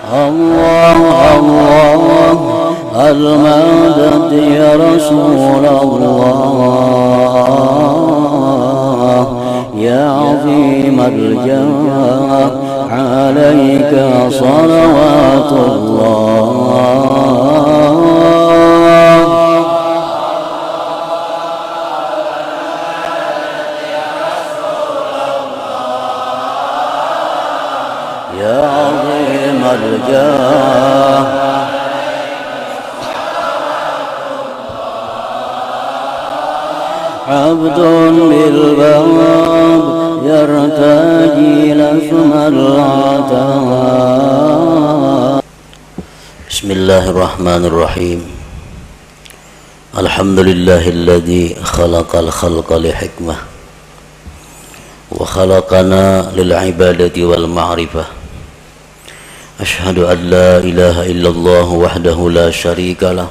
الله الله المدد يا رسول الله يا عظيم الجاه عليك صلوات الله يا عظيم الجاه عبد بالباب يرتجي لثم العتاب. بسم الله الرحمن الرحيم. الحمد لله الذي خلق الخلق لحكمة وخلقنا للعبادة والمعرفة. أشهد أن لا إله إلا الله وحده لا شريك له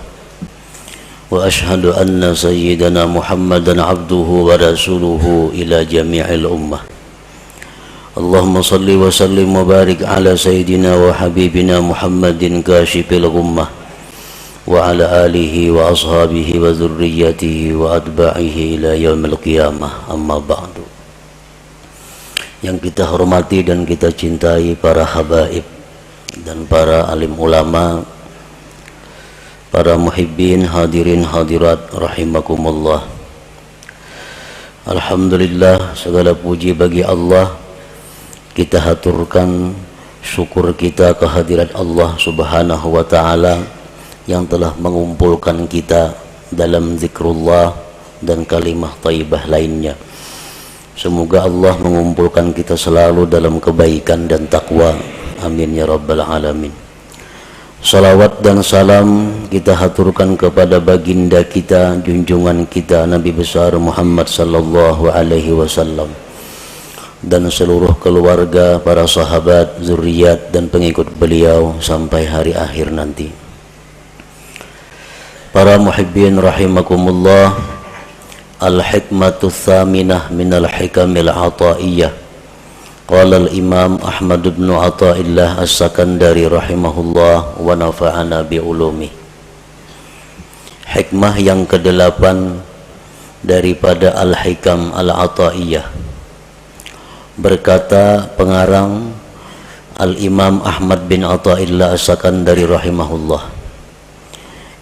وأشهد أن سيدنا محمدا عبده ورسوله إلى جميع الأمة. اللهم صل وسلم وبارك على سيدنا وحبيبنا محمد كاشف الغمة وعلى آله وأصحابه وذريته وأتباعه إلى يوم القيامة. أما بعد. Yang kita hormati dan kita cintai para habaib dan para alim ulama, para muhibbin, hadirin hadirat rahimakumullah. Alhamdulillah, segala puji bagi Allah. Kita haturkan syukur kita kehadirat Allah subhanahu wa ta'ala yang telah mengumpulkan kita dalam zikrullah dan kalimah thayyibah lainnya. Semoga Allah mengumpulkan kita selalu dalam kebaikan dan takwa. Amin ya rabbal alamin. Salawat dan salam kita haturkan kepada baginda kita, junjungan kita Nabi besar Muhammad sallallahu alaihi wasallam dan seluruh keluarga, para sahabat, zuriat dan pengikut beliau sampai hari akhir nanti. Para muhibbin rahimakumullah. Al-hikmatu tsaminah minal hikamil ataiyah. Qala al-imam Ahmad bin Athaillah As-Sakandari rahimahullah wa nafa'ana bi ulumi. Hikmah yang ke-8 daripada Al-Hikam Al-Ataiyah. Berkata pengarang Al-Imam Ahmad bin Athaillah As-Sakandari rahimahullah,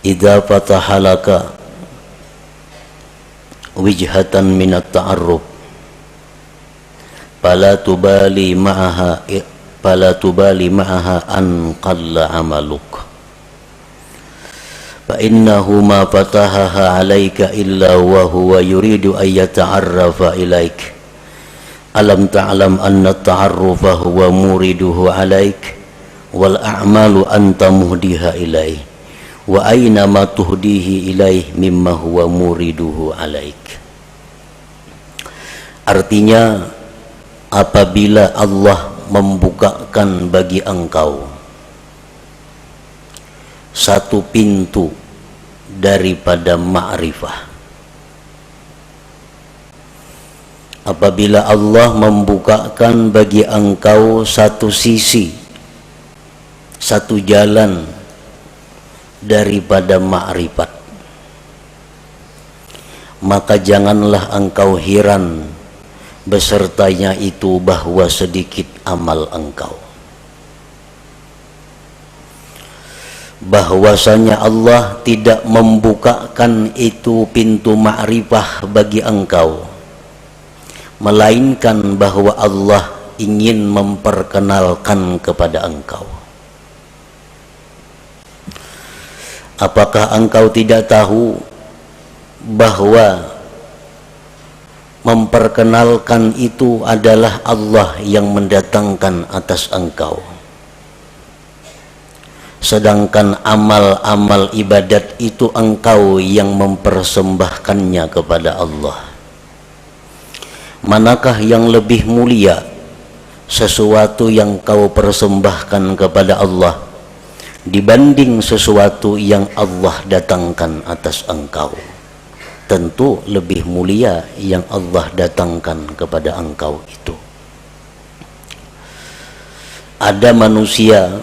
idza fatahalaka wijhatan minat ta'arruf fala tubali ma'aha an qalla amaluk fa innahu ma fatahaha alayka illa wa huwa yuridu an yata'arrafa ilaik alam ta'lam anna ta'arrufa huwa muriduhu alayk wal a'malu anta muhdiha ilaih wa aina ma tuhdihi ilaih mimma huwa muriduhu alaik. Artinya, apabila Allah membukakan bagi engkau satu pintu daripada ma'rifah, apabila Allah membukakan bagi engkau satu sisi, satu jalan daripada ma'rifat, maka janganlah engkau heran besertanya itu bahwa sedikit amal engkau. Bahwasanya Allah tidak membukakan itu pintu ma'rifah bagi engkau, melainkan bahwa Allah ingin memperkenalkan kepada engkau. Apakah engkau tidak tahu bahwa memperkenalkan itu adalah Allah yang mendatangkan atas engkau, sedangkan amal-amal ibadat itu engkau yang mempersembahkannya kepada Allah? Manakah yang lebih mulia, sesuatu yang kau persembahkan kepada Allah dibanding sesuatu yang Allah datangkan atas engkau? Tentu lebih mulia yang Allah datangkan kepada engkau itu. Ada manusia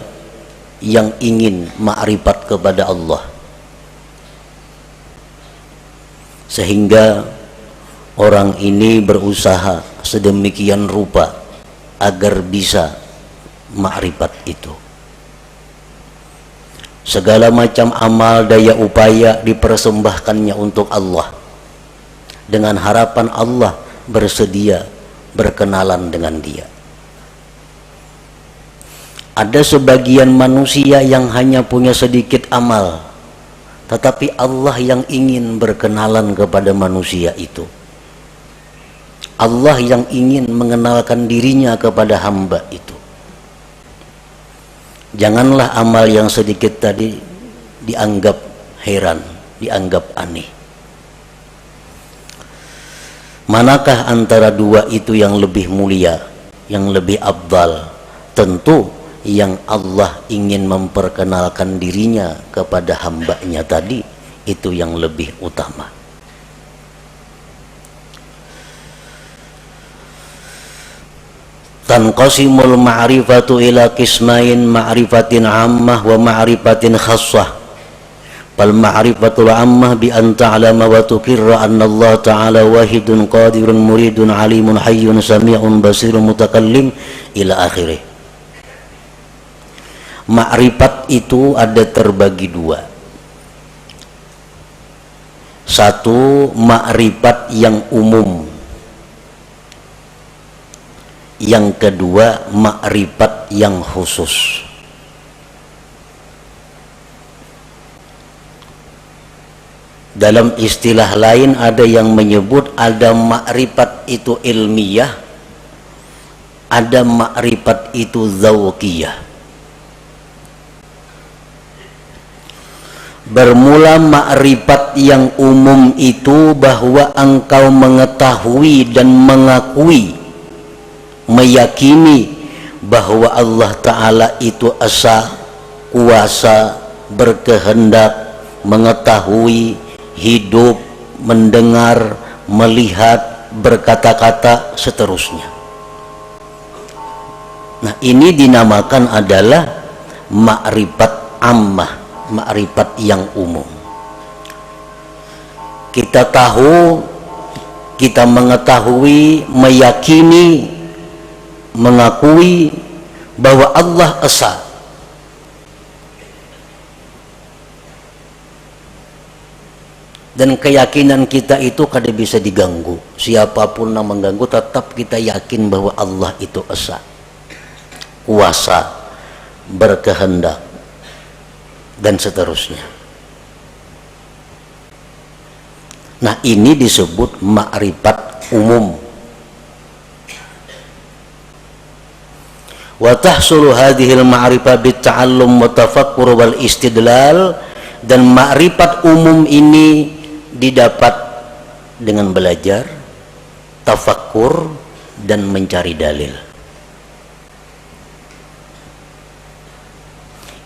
yang ingin ma'rifat kepada Allah, sehingga orang ini berusaha sedemikian rupa agar bisa ma'rifat itu. Segala macam amal daya upaya dipersembahkannya untuk Allah, dengan harapan Allah bersedia berkenalan dengan dia. Ada sebagian manusia yang hanya punya sedikit amal, tetapi Allah yang ingin berkenalan kepada manusia itu. Allah yang ingin mengenalkan dirinya kepada hamba itu. Janganlah amal yang sedikit tadi dianggap heran, dianggap aneh. Manakah antara dua itu yang lebih mulia, yang lebih afdal? Tentu yang Allah ingin memperkenalkan dirinya kepada hambanya tadi, itu yang lebih utama. Tanqasimul ma'rifatu ila qismain, ma'rifatin ammah wa ma'rifatin khassah. Fal ma'rifatul ammah bi an ta'lama wa tuqirra anna Allah ta'ala wahidun qadirun muridun alimun hayyun sami'un basirun mutakallim ila akhirih. Ma'rifat itu ada terbagi dua. Satu, ma'rifat yang umum. Yang kedua, ma'rifat yang khusus. Dalam istilah lain ada yang menyebut ada ma'rifat itu ilmiah, ada ma'rifat itu dzauqiyah. Bermula ma'rifat yang umum itu bahwa engkau mengetahui dan mengakui, meyakini bahwa Allah Ta'ala itu esa, kuasa, berkehendak, mengetahui, hidup, mendengar, melihat, berkata-kata, seterusnya. Nah, ini dinamakan adalah ma'rifat ammah, ma'rifat yang umum. Kita tahu, kita mengetahui, meyakini, mengakui bahwa Allah esa. Dan keyakinan kita itu kada bisa diganggu. Siapapun yang mengganggu, tetap kita yakin bahwa Allah itu esa, kuasa, berkehendak, dan seterusnya. Nah, ini disebut ma'rifat umum. Wa tahsulu hadhil ma'rifah bitta'allum wa tafakkur wal istidlal, dan ma'rifat umum ini didapat dengan belajar, tafakkur, dan mencari dalil.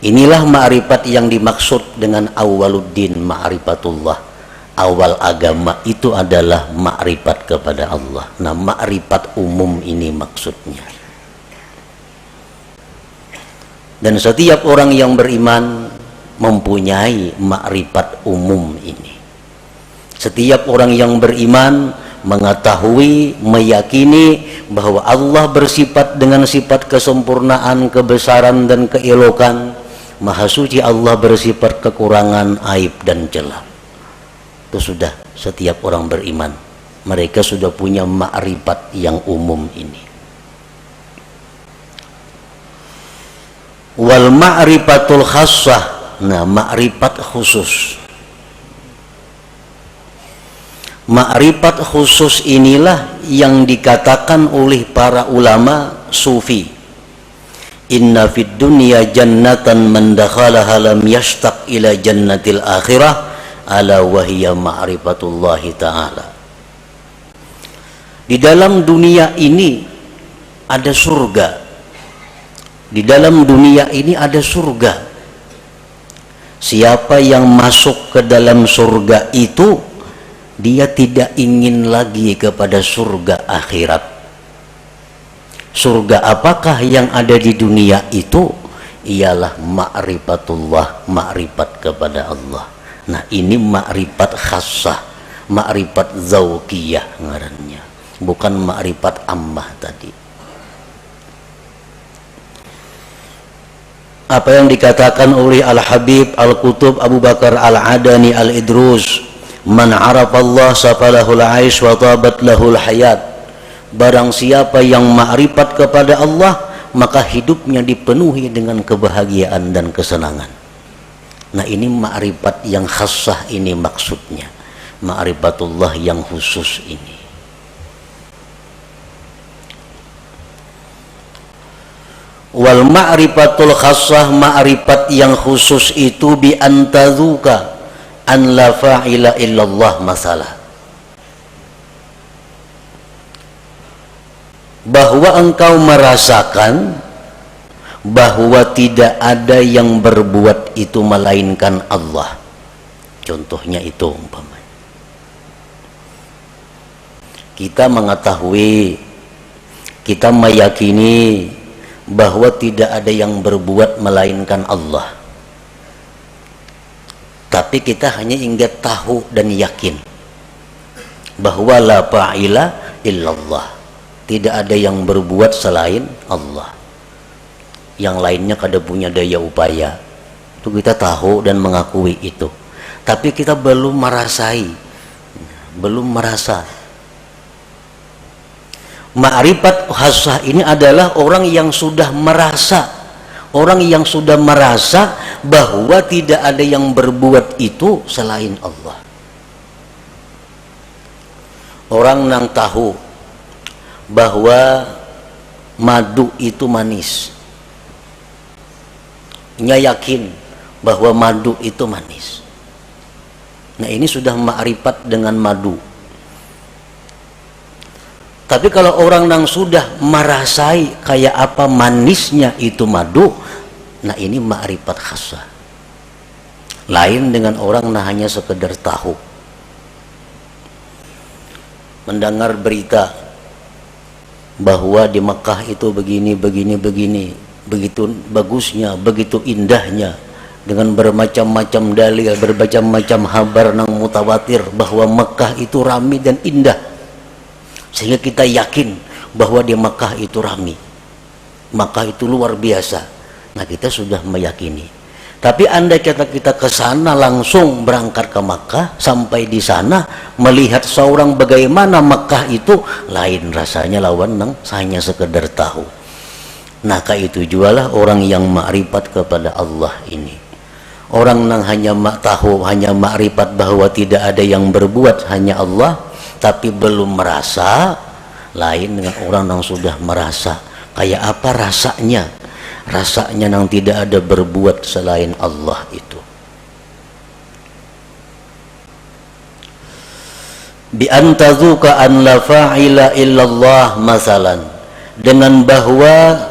Inilah ma'rifat yang dimaksud dengan awwaluddin ma'rifatullah. Awal agama itu adalah ma'rifat kepada Allah. Nah, ma'rifat umum ini maksudnya. Dan setiap orang yang beriman mempunyai ma'rifat umum ini. Setiap orang yang beriman mengetahui, meyakini bahwa Allah bersifat dengan sifat kesempurnaan, kebesaran, dan keelokan. Maha suci Allah bersifat kekurangan, aib, dan celah. Itu sudah setiap orang beriman. Mereka sudah punya ma'rifat yang umum ini. Wal ma'rifatul khassah, nah ma'rifat khusus. Ma'rifat khusus inilah yang dikatakan oleh para ulama sufi. Inna fid dunya jannatan man dakhalaha lam yashtaq ila jannatil akhirah ala wahiyya ma'rifatullahi ta'ala. Di dalam dunia ini ada surga. Di dalam dunia ini ada surga. Siapa yang masuk ke dalam surga itu, dia tidak ingin lagi kepada surga akhirat. Surga apakah yang ada di dunia itu? ialah ma'rifatullah, ma'rifat kepada Allah. Nah ini ma'rifat khassah, ma'rifat zauqiyah ngarannya, bukan ma'rifat ammah tadi. Apa yang dikatakan oleh Al-Habib Al-Qutub Abu Bakar Al-Adani Al-Idrus, man arafallah safalahul aish wa tabat lahul hayat. Barang siapa yang ma'rifat kepada Allah, maka hidupnya dipenuhi dengan kebahagiaan dan kesenangan. Nah ini ma'rifat yang khassah ini maksudnya, ma'rifatullah yang khusus ini. Wal ma'rifatul khassah, ma'rifat yang khusus itu bi antazuka an la fa'ila illallah masalah, bahwa engkau merasakan bahwa tidak ada yang berbuat itu melainkan Allah. Contohnya itu umpamanya kita mengetahui, kita meyakini bahwa tidak ada yang berbuat melainkan Allah, tapi kita hanya ingin tahu dan yakin bahwa la fa'ila illallah, tidak ada yang berbuat selain Allah, yang lainnya kada punya daya upaya. Itu kita tahu dan mengakui itu, tapi kita belum merasai, belum merasa. Ma'rifat khassah ini adalah orang yang sudah merasa, orang yang sudah merasa bahwa tidak ada yang berbuat itu selain Allah. Orang yang tahu bahwa madu itu manis, nya yakin bahwa madu itu manis. Nah ini sudah ma'rifat dengan madu. Tapi kalau orang yang sudah merasai kayak apa manisnya itu madu, nah ini ma'rifat khassah. Lain dengan orang yang hanya sekedar tahu, mendengar berita bahwa di Mekah itu begini, begitu bagusnya, begitu indahnya, dengan bermacam-macam dalil, bermacam-macam kabar yang mutawatir bahwa Mekah itu ramai dan indah, sehingga kita yakin bahwa di Mekah itu ramai, Mekah itu luar biasa. Nah kita sudah meyakini. Tapi andai kita ke sana, langsung berangkat ke Mekah, sampai di sana melihat seorang bagaimana Mekah itu, lain rasanya lawan nang hanya sekedar tahu. Nah itu jualah orang yang ma'rifat kepada Allah ini. Orang yang hanya tahu, hanya ma'rifat bahwa tidak ada yang berbuat hanya Allah, tapi belum merasa, lain dengan orang yang sudah merasa. Kayak apa rasanya? Rasanya yang tidak ada berbuat selain Allah itu. Bi antazuka an la fa'ila illallah masalan, dengan bahwa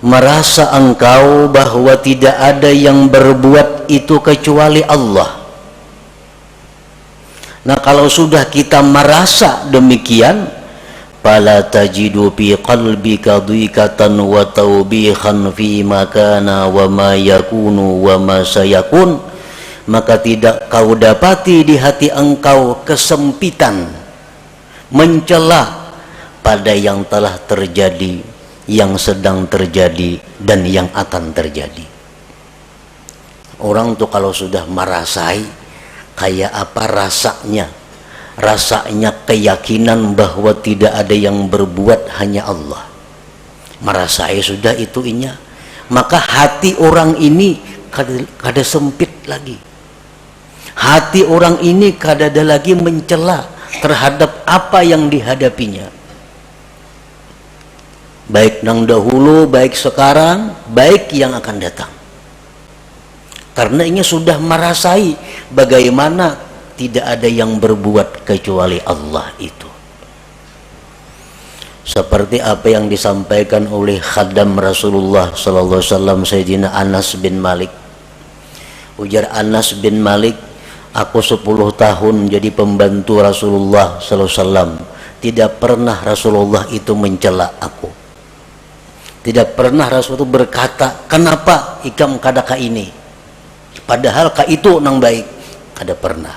merasa engkau bahwa tidak ada yang berbuat itu kecuali Allah. Nah kalau sudah kita merasa demikian, fala tajidu fi qalbika dhiqatan wa tawbihan fi makana wa ma yakunu wa ma sayakun, maka tidak kau dapati di hati engkau kesempitan, mencela pada yang telah terjadi, yang sedang terjadi, dan yang akan terjadi. Orang tuh kalau sudah merasai kayak apa rasanya keyakinan bahwa tidak ada yang berbuat hanya Allah, merasai sudah itu inya, maka hati orang ini kada sempit lagi, hati orang ini kada ada lagi mencela terhadap apa yang dihadapinya, baik nang dahulu, baik sekarang, baik yang akan datang. Karena ini sudah merasai bagaimana tidak ada yang berbuat kecuali Allah itu. Seperti apa yang disampaikan oleh khadam Rasulullah sallallahu alaihi wasallam, Sayyidina Anas bin Malik. Ujar Anas bin Malik, aku 10 tahun jadi pembantu Rasulullah sallallahu alaihi wasallam, tidak pernah Rasulullah itu mencela aku, Tidak pernah Rasul itu berkata, kenapa ikam kada ka ini? Padahal ka itu nang baik. Kada pernah.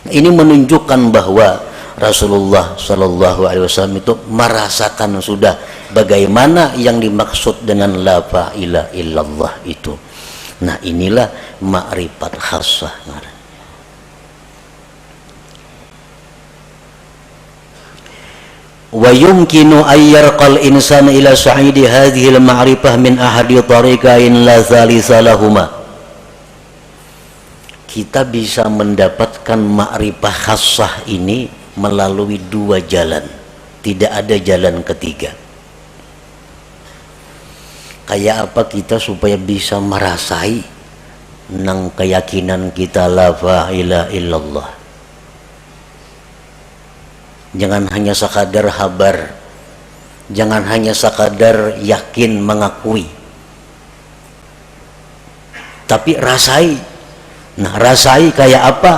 Nah, ini menunjukkan bahwa Rasulullah Shallallahu Alaihi Wasallam itu merasakan sudah bagaimana yang dimaksud dengan la ilaha illallah itu. Nah, inilah ma'rifat khassah. Wa yumkinu ayyarqal insana ila sa'idi hadhihi al-ma'rifah min ahadi tariqain la thalitha lahuma. Kita bisa mendapatkan ma'rifah khassah ini melalui dua jalan, tidak ada jalan ketiga. Kayak apa kita supaya bisa merasai nang keyakinan kita la ilaha illallah? Jangan hanya sekadar habar, jangan hanya sekadar yakin mengakui, tapi rasai. Nah, rasai kayak apa?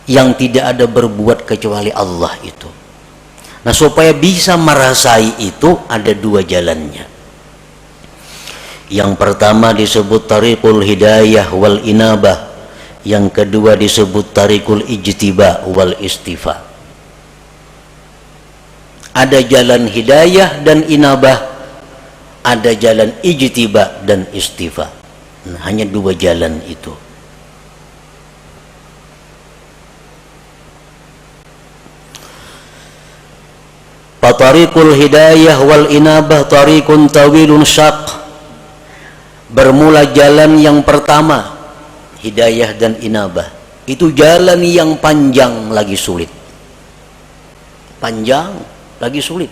Yang tidak ada berbuat kecuali Allah itu. Nah, supaya bisa merasai itu ada dua jalannya. Yang pertama disebut tariqul hidayah wal inabah, yang kedua disebut tariqul ijtiba wal istifa. Ada jalan hidayah dan inabah, ada jalan ijtiba dan istifa. Nah, hanya dua jalan itu. Fatariqul hidayah wal inabah tariqun tawilun syaq. Bermula jalan yang pertama, hidayah dan inabah, itu jalan yang panjang lagi sulit. Panjang lagi sulit.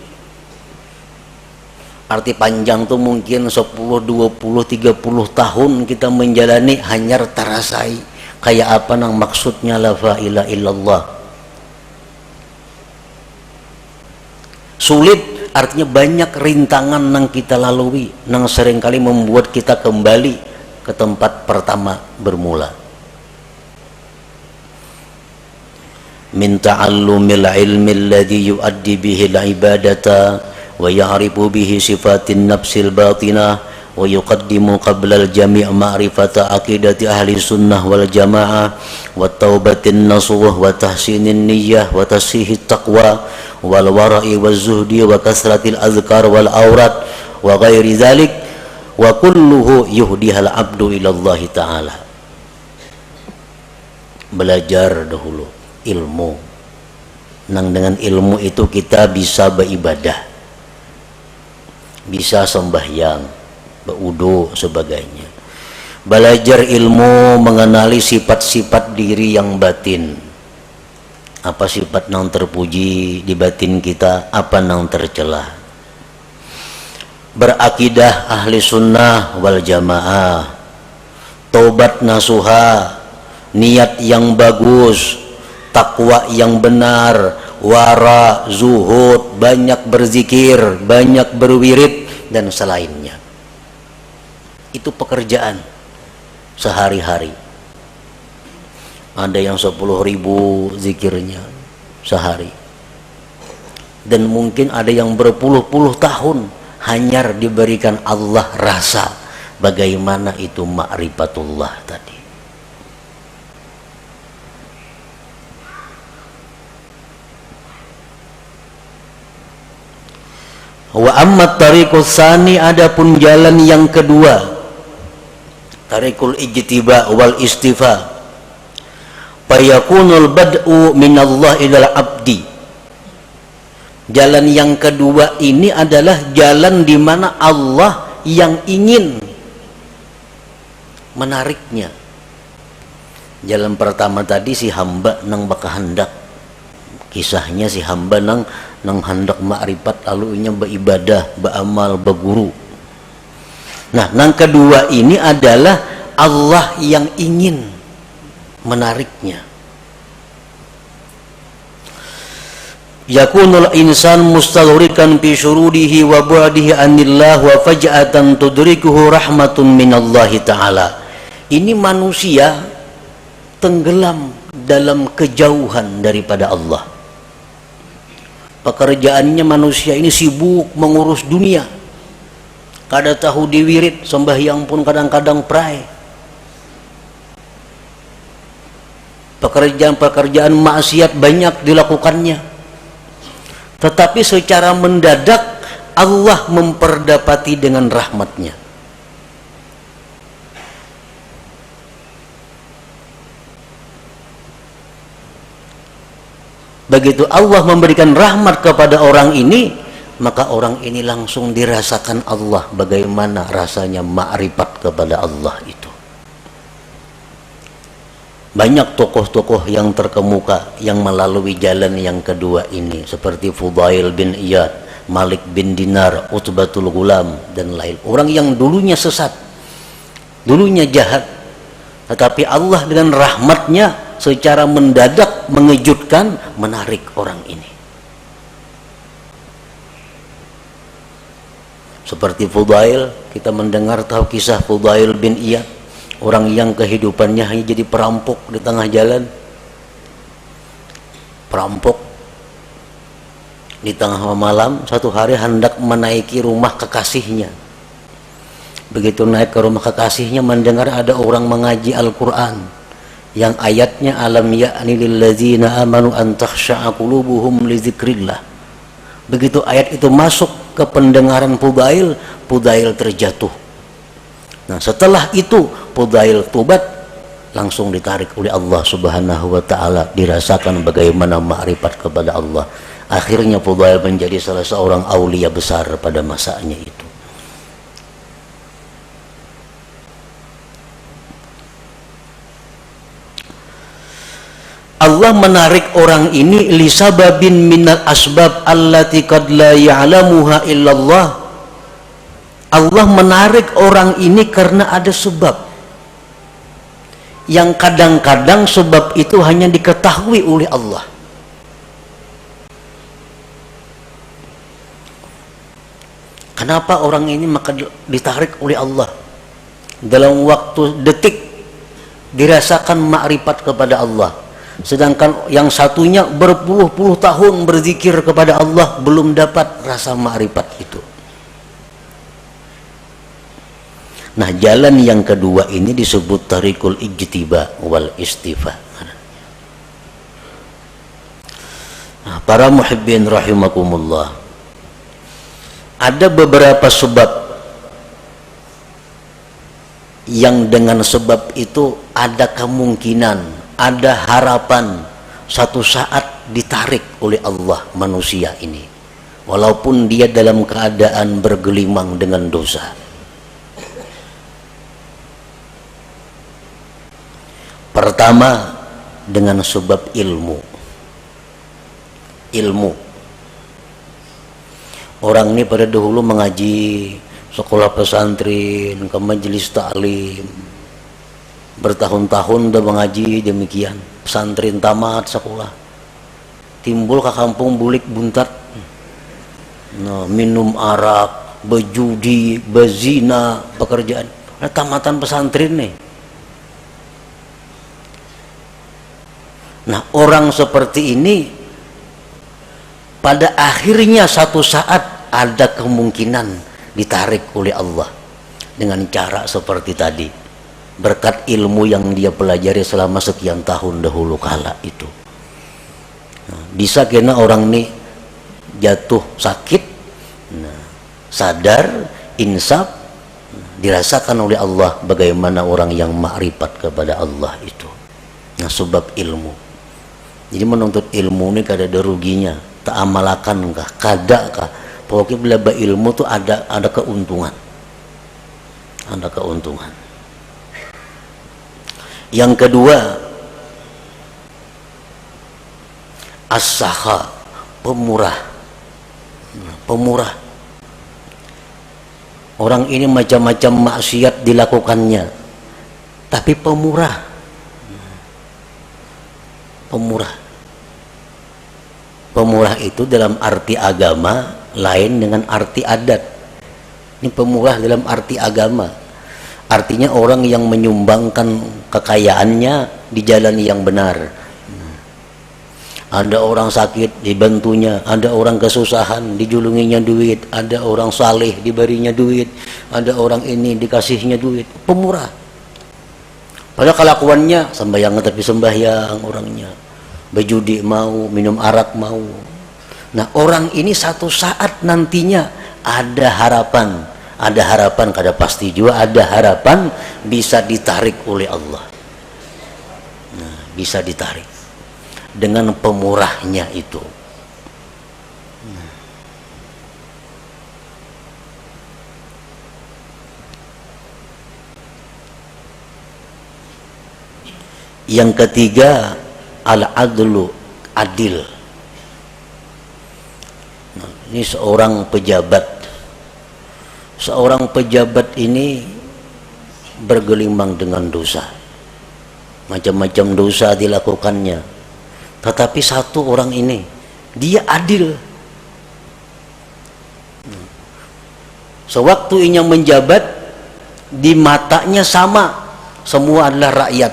Arti panjang tuh mungkin 10, 20, 30 tahun kita menjalani hanya terasai kayak apa nang maksudnya la ilaha illallah. Sulit artinya banyak rintangan nang kita lalui, nang seringkali membuat kita kembali ke tempat pertama bermula. Min ta'allumil ilmi alladhi yuaddi bihi al-ibadata wa ya'rifu bihi sifatin nafsil batinah wa yuqaddimu qabla al-jami' ma'rifata aqidati ahli sunnah wal jamaah wa taubatin nasuh wa tahsinin niyyah wa tasihit taqwa wal wara'i waz zuhdi wa kasratil azkar wal aurat wa ghairi dzalik wa kulluhu yuhdihal abdu ilallahi ta'ala. Belajar dahulu ilmu, nang dengan ilmu itu kita bisa beribadah, bisa sembahyang, berwudu sebagainya. Belajar ilmu mengenali sifat-sifat diri yang batin, apa sifat nang terpuji di batin kita, apa nang tercela. Berakidah ahli sunnah wal jamaah, taubat nasuha, niat yang bagus, takwa yang benar, wara, zuhud, banyak berzikir, banyak berwirid dan selainnya. Itu pekerjaan sehari-hari. Ada yang 10.000 zikirnya sehari, dan mungkin ada yang berpuluh-puluh tahun hanya diberikan Allah rasa bagaimana itu ma'rifatullah tadi. Wa amma tariqus tsani, adapun jalan yang kedua, tariqul ijtiba wal istifa, fayakunul bad'u minallah ilal abdi. Jalan yang kedua ini adalah jalan di mana Allah yang ingin menariknya. Jalan pertama tadi si hamba nang baka hendak, kisahnya si hamba nang hendak ma'rifat lalu nya beribadah, beramal, berguru. Nah, nang kedua ini adalah Allah yang ingin menariknya. Yakunul insan mustaghrikan fi syurudihi wa bu'dihi anillah wa faj'atan tudrikuhu rahmatun minallahi ta'ala. Ini manusia tenggelam dalam kejauhan daripada Allah. Pekerjaannya manusia ini sibuk mengurus dunia, kada tahu diwirid, sembahyang pun kadang-kadang pray. Pekerjaan-pekerjaan maksiat banyak dilakukannya, tetapi secara mendadak Allah memperdapati dengan rahmatnya. Begitu Allah memberikan rahmat kepada orang ini, maka orang ini langsung dirasakan Allah, bagaimana rasanya ma'rifat kepada Allah itu. Banyak tokoh-tokoh yang terkemuka yang melalui jalan yang kedua ini, seperti Fudail bin Iyad, Malik bin Dinar, Utbatul Ghulam, dan lain. Orang yang dulunya sesat, dulunya jahat, tetapi Allah dengan rahmatnya secara mendadak, mengejutkan, menarik orang ini. Seperti Fudail, kita mendengar tahu kisah Fudail bin Iyad, orang yang kehidupannya hanya jadi perampok di tengah jalan. Perampok di tengah malam, satu hari hendak menaiki rumah kekasihnya. Begitu naik ke rumah kekasihnya, mendengar ada orang mengaji Al-Quran yang ayatnya alam ya'ni lilladzina amanu an takhsha'a qulubuhum li dzikrillah. Begitu ayat itu masuk ke pendengaran Fudail, Fudail terjatuh. Nah, setelah itu Fudail tobat, langsung ditarik oleh Allah Subhanahu wa taala, dirasakan bagaimana ma'rifat kepada Allah. Akhirnya Fudail menjadi salah seorang aulia besar pada masanya itu. Allah menarik orang ini lisababin minal asbab allati qad la ya'lamuha illallah. Allah menarik orang ini karena ada sebab yang kadang-kadang sebab itu hanya diketahui oleh Allah. Kenapa orang ini maka ditarik oleh Allah? Dalam waktu detik dirasakan makrifat kepada Allah. Sedangkan yang satunya berpuluh-puluh tahun berzikir kepada Allah belum dapat rasa makrifat itu. Nah, jalan yang kedua ini disebut tarikul ijtiba wal istifa. Nah, para muhibbin rahimakumullah, ada beberapa sebab yang dengan sebab itu ada kemungkinan, ada harapan satu saat ditarik oleh Allah manusia ini, walaupun dia dalam keadaan bergelimang dengan dosa. Pertama, dengan sebab ilmu. Orang ini pada dahulu mengaji sekolah pesantren, ke majelis taklim, bertahun-tahun udah mengaji demikian, pesantren tamat sekolah, timbul ke kampung bulik buntat, nah, minum arak, berjudi, berzina, pekerjaan. Nah, tamatan pesantren nih. Nah, orang seperti ini pada akhirnya satu saat ada kemungkinan ditarik oleh Allah dengan cara seperti tadi, berkat ilmu yang dia pelajari selama sekian tahun dahulu kala itu. Nah, bisa kena orang ini jatuh sakit, nah, sadar, insaf, dirasakan oleh Allah bagaimana orang yang makrifat kepada Allah itu. Nah, sebab ilmu. Jadi menuntut ilmu ini kada ada ruginya, tak amalakan kah, kada kah, pokoknya bila ilmu tuh ada keuntungan, ada keuntungan. Yang kedua, as-sakha, pemurah. Pemurah. Orang ini macam-macam maksiat dilakukannya, tapi pemurah. Pemurah. Pemurah itu dalam arti agama lain dengan arti adat. Ini pemurah dalam arti agama. Artinya orang yang menyumbangkan kekayaannya di jalan yang benar. Ada orang sakit dibantunya, ada orang kesusahan dijulunginya duit, ada orang saleh diberinya duit, ada orang ini dikasihnya duit. Pemurah. Pada kelakuannya sembahyang tapi sembahyang orangnya, berjudi mau, minum arak mau. Nah orang ini satu saat nantinya ada harapan kada pasti juga ada harapan bisa ditarik oleh Allah. Nah, bisa ditarik dengan pemurahnya itu. Yang ketiga, al-adlu, adil. Nah, ini seorang pejabat ini bergelimang dengan dosa, macam-macam dosa dilakukannya. Tetapi satu orang ini dia adil. Sewaktu ia menjabat, di matanya sama, semua adalah rakyat,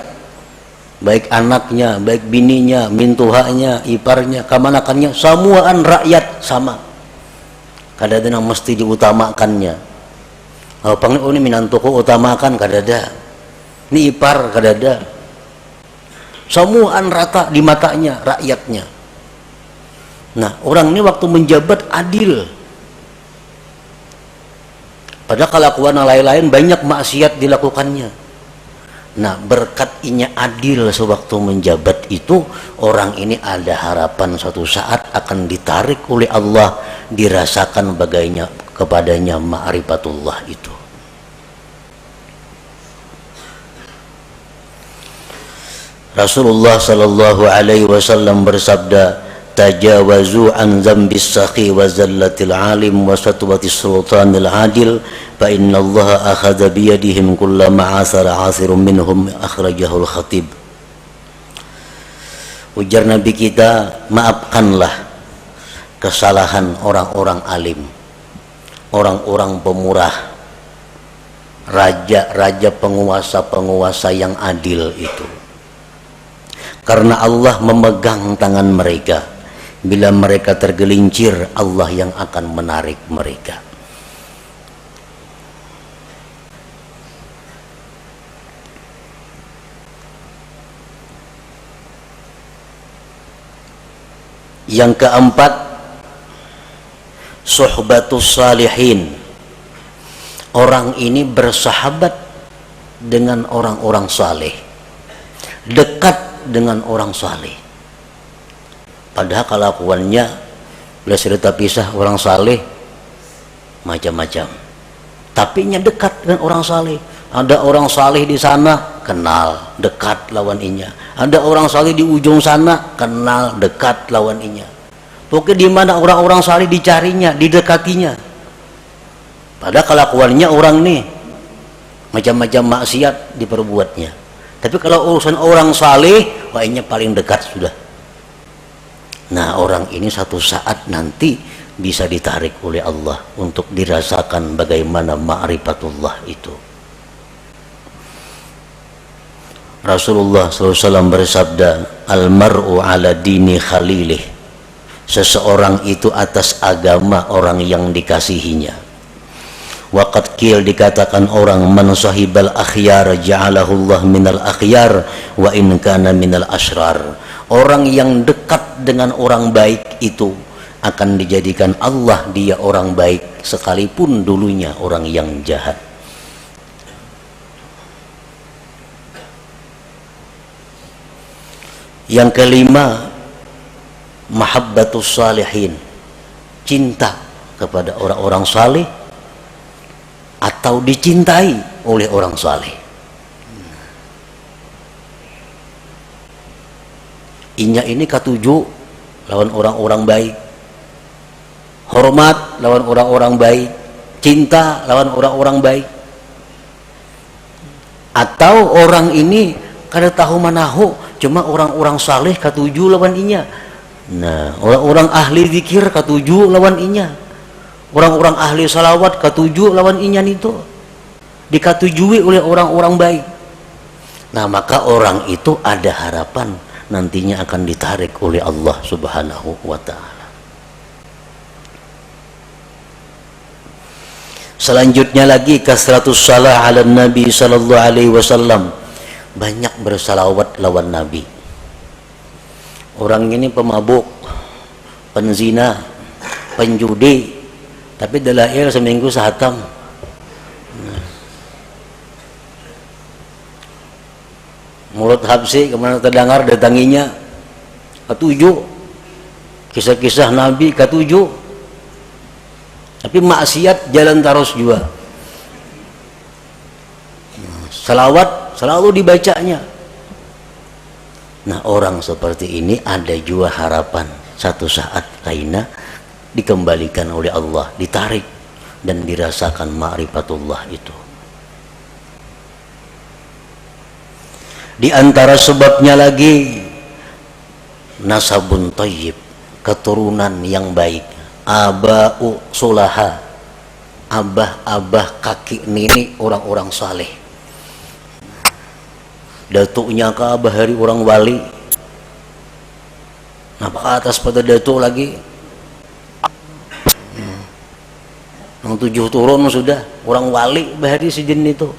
baik anaknya, baik bininya, mintuhanya, iparnya, kamanakannya, semuaan rakyat sama. Kadang-kadang mesti diutamakannya. Panggil ini minantuku utamakan, kadang-kadang ini ipar, kadang-kadang semuaan rata di matanya rakyatnya. Nah orang ini waktu menjabat adil, padahal kelakuan lain-lain banyak maksiat dilakukannya. Nah berkat inya adil sewaktu menjabat itu, orang ini ada harapan suatu saat akan ditarik oleh Allah, dirasakan bagainya kepadanya ma'rifatullah itu. Rasulullah sallallahu alaihi wasallam bersabda, tajawazu an dzambis sakhi wa zallatil alim wa satwatis sultanil adil fa innallaha akhadha bi yadihim kullama asara asirun minhum, akhrajahul khatib. Ujar Nabi kita, maafkanlah kesalahan orang-orang alim, orang-orang pemurah, raja-raja, penguasa-penguasa yang adil itu. Karena Allah memegang tangan mereka. Bila mereka tergelincir, Allah yang akan menarik mereka. Yang keempat, suhbatus salihin. Orang ini bersahabat dengan orang-orang saleh, dekat dengan orang saleh. Padahal kelakuannya bila cerita pisah orang saleh macam-macam, tapi nya dekat dengan orang saleh. Ada orang saleh di sana, kenal, dekat lawan inya. Ada orang saleh di ujung sana, kenal, dekat lawan inya. Pokoknya di mana orang-orang saleh dicarinya, didekatinya. Padahal kelakuannya orang nih macam-macam maksiat diperbuatnya. Tapi kalau urusan orang saleh, wahnya paling dekat sudah. Nah orang ini satu saat nanti bisa ditarik oleh Allah untuk dirasakan bagaimana ma'rifatullah itu. Rasulullah SAW bersabda, almar'u ala dini khalilih. Seseorang itu atas agama orang yang dikasihinya. Waqad qil, dikatakan orang, man sahibal akhyar ja'alahullah minal akhyar wa in kana minal asrar. Orang yang dekat dengan orang baik itu akan dijadikan Allah dia orang baik, sekalipun dulunya orang yang jahat. Yang kelima, mahabbatus salihin, cinta kepada orang-orang saleh atau dicintai oleh orang saleh. Inya ini katuju lawan orang-orang baik, hormat lawan orang-orang baik, cinta lawan orang-orang baik. Atau orang ini kada tahu manahu, cuma orang-orang saleh katuju lawan inya. Nah, orang-orang ahli zikir katuju lawan inya. Orang-orang ahli salawat katuju lawan inyan itu, dikatujui oleh orang-orang baik. Nah maka orang itu ada harapan nantinya akan ditarik oleh Allah Subhanahu wa ta'ala. Selanjutnya lagi kasratus salah ala Nabi sallallahu alaihi wasallam, banyak bersalawat lawan Nabi. Orang ini pemabuk, penzina, penjudi, tapi dalail seminggu sehatam. Mulut habsi kemana terdengar datanginya ketujuh, kisah-kisah Nabi ketujuh, tapi maksiat jalan terus juga. Salawat selalu dibacanya. Nah, orang seperti ini ada juga harapan satu saat kaina dikembalikan oleh Allah, ditarik dan dirasakan ma'rifatullah itu. Di antara sebabnya lagi nasabun thayyib, keturunan yang baik, aba'u sulaha, abah-abah, kakek nenek orang-orang saleh. Datuknya ke abah hari orang wali, apa ke atas pada datuk lagi, yang 7 turun sudah orang wali bahari sejenis itu.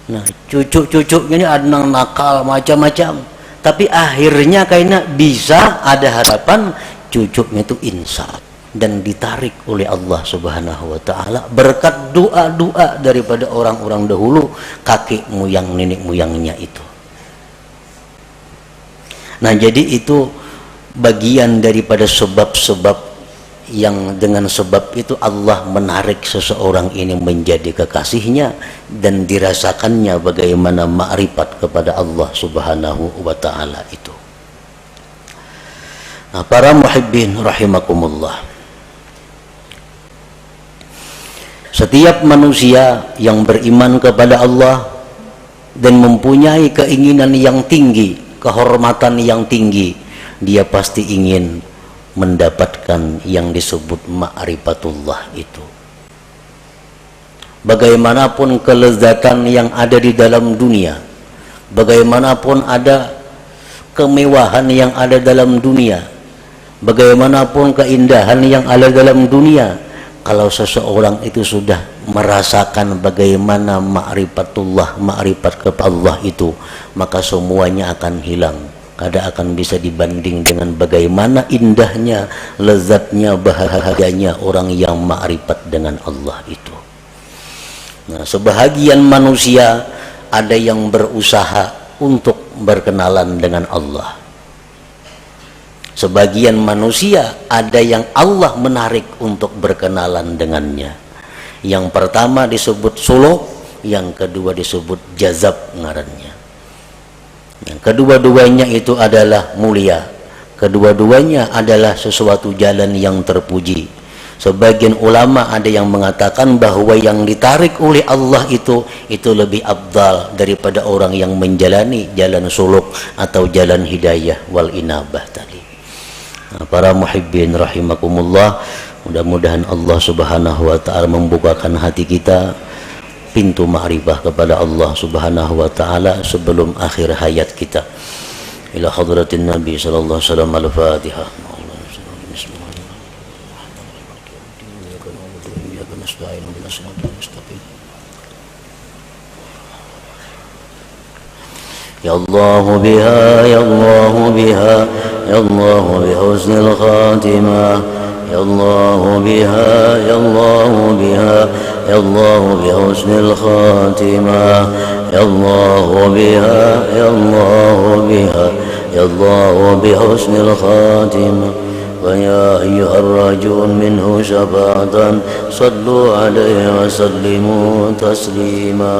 Nah, cucu-cucunya ini ada yang nakal macam-macam, tapi akhirnya kayaknya bisa ada harapan cucunya itu insaf dan ditarik oleh Allah Subhanahu wa ta'ala berkat doa-doa daripada orang-orang dahulu, kakek moyang nenek moyangnya itu. Nah, jadi itu bagian daripada sebab-sebab yang dengan sebab itu Allah menarik seseorang ini menjadi kekasihnya dan dirasakannya bagaimana ma'rifat kepada Allah Subhanahu wa ta'ala itu. Nah, para muhibbin rahimakumullah, setiap manusia yang beriman kepada Allah dan mempunyai keinginan yang tinggi, kehormatan yang tinggi, dia pasti ingin mendapatkan yang disebut ma'rifatullah itu. Bagaimanapun kelezatan yang ada di dalam dunia, bagaimanapun ada kemewahan yang ada dalam dunia, bagaimanapun keindahan yang ada dalam dunia, kalau seseorang itu sudah merasakan bagaimana ma'rifatullah, ma'rifat kepada Allah itu, maka semuanya akan hilang. Kada akan bisa dibanding dengan bagaimana indahnya, lezatnya, bahagianya orang yang ma'rifat dengan Allah itu. Nah, sebahagian manusia ada yang berusaha untuk berkenalan dengan Allah. Sebagian manusia ada yang Allah menarik untuk berkenalan dengannya. Yang pertama disebut suluk, yang kedua disebut jazab ngarannya. Kedua-duanya itu adalah mulia, kedua-duanya adalah sesuatu jalan yang terpuji. Sebagian ulama ada yang mengatakan bahwa yang ditarik oleh Allah itu lebih afdal daripada orang yang menjalani jalan suluk atau jalan hidayah wal inabah tadi. Nah, para muhibbin rahimakumullah, mudah-mudahan Allah Subhanahu wa ta'ala membukakan hati kita pintu ma'rifah kepada Allah Subhanahu wa ta'ala sebelum akhir hayat kita. Ila hadratin Nabi sallallahu alaihi wasallam. Al-Fatihah. Ya Allah biha, ya Allah biha, ya Allah bihusnil khatimah. Ya Allah biha, ya Allah biha, ya Allah bihusnil khatimah. Ya Allah biha, ya Allah biha, ya Allah bihusnil khatimah. Wa ya ayyuhar rajun minhu syafa'atan sallu alaihi wa sallimu taslima.